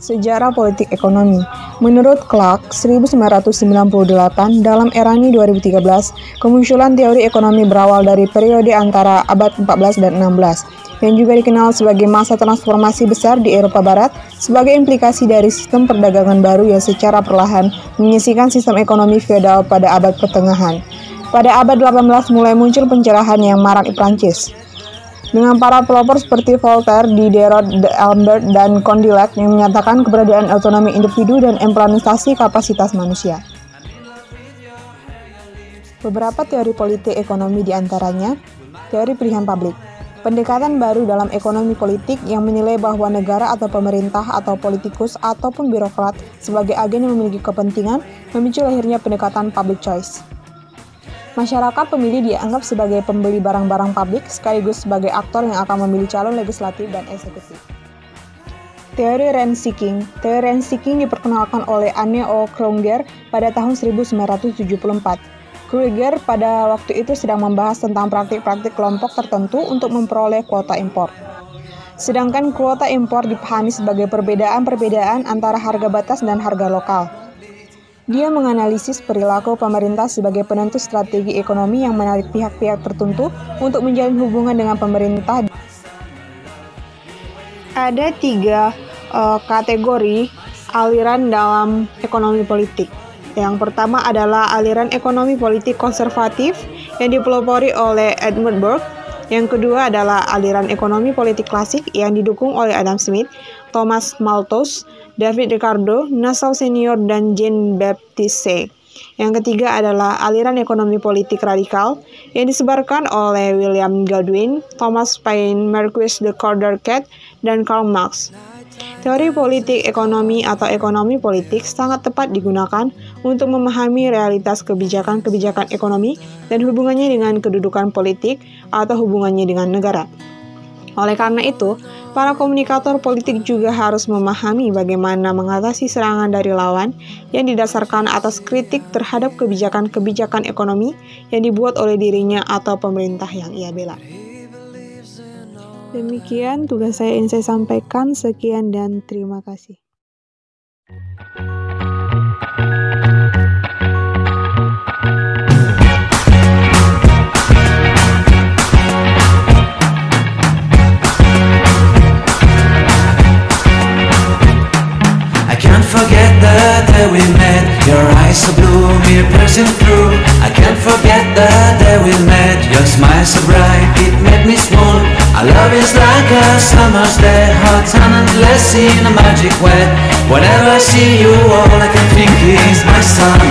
Sejarah politik ekonomi. Menurut Clark, 1998, dalam eranya 2013, kemunculan teori ekonomi berawal dari periode antara abad 14 dan 16, yang juga dikenal sebagai masa transformasi besar di Eropa Barat sebagai implikasi dari sistem perdagangan baru yang secara perlahan menyisihkan sistem ekonomi feodal pada abad pertengahan. Pada abad 18 mulai muncul pencerahan yang marak di Prancis, dengan para pelopor seperti Voltaire, Diderot, D'Alembert, dan Condillac yang menyatakan keberadaan otonomi individu dan implementasi kapasitas manusia. Beberapa teori politik ekonomi diantaranya, teori pilihan publik. Pendekatan baru dalam ekonomi politik yang menilai bahwa negara atau pemerintah atau politikus ataupun birokrat sebagai agen yang memiliki kepentingan memicu lahirnya pendekatan public choice. Masyarakat pemilih dianggap sebagai pembeli barang-barang publik sekaligus sebagai aktor yang akan memilih calon legislatif dan eksekutif. Teori rent-seeking. Teori rent-seeking diperkenalkan oleh Anne O. Kreuger pada tahun 1974. Kreuger pada waktu itu sedang membahas tentang praktik-praktik kelompok tertentu untuk memperoleh kuota impor. Sedangkan kuota impor dipahami sebagai perbedaan-perbedaan antara harga batas dan harga lokal. Dia menganalisis perilaku pemerintah sebagai penentu strategi ekonomi yang menarik pihak-pihak tertentu untuk menjalin hubungan dengan pemerintah. Ada 3 kategori aliran dalam ekonomi politik. Yang pertama adalah aliran ekonomi politik konservatif yang dipelopori oleh Edmund Burke. Yang kedua adalah aliran ekonomi politik klasik yang didukung oleh Adam Smith, Thomas Malthus, David Ricardo, Nassau Senior, dan Jean-Baptiste Say. Yang ketiga adalah aliran ekonomi politik radikal yang disebarkan oleh William Godwin, Thomas Paine, Marquis de Condorcet, dan Karl Marx. Teori politik ekonomi atau ekonomi politik sangat tepat digunakan untuk memahami realitas kebijakan-kebijakan ekonomi dan hubungannya dengan kedudukan politik atau hubungannya dengan negara. Oleh karena itu, para komunikator politik juga harus memahami bagaimana mengatasi serangan dari lawan yang didasarkan atas kritik terhadap kebijakan-kebijakan ekonomi yang dibuat oleh dirinya atau pemerintah yang ia bela. Demikian tugas saya yang saya sampaikan. Sekian dan terima kasih. Forget the day we met. Your eyes so blue, me piercing through. I can't forget the day we met. Your smile so bright, it made me swoon. Our love is like a summer's day, hot and endless in a magic way. Whenever I see you, all I can think is my summer.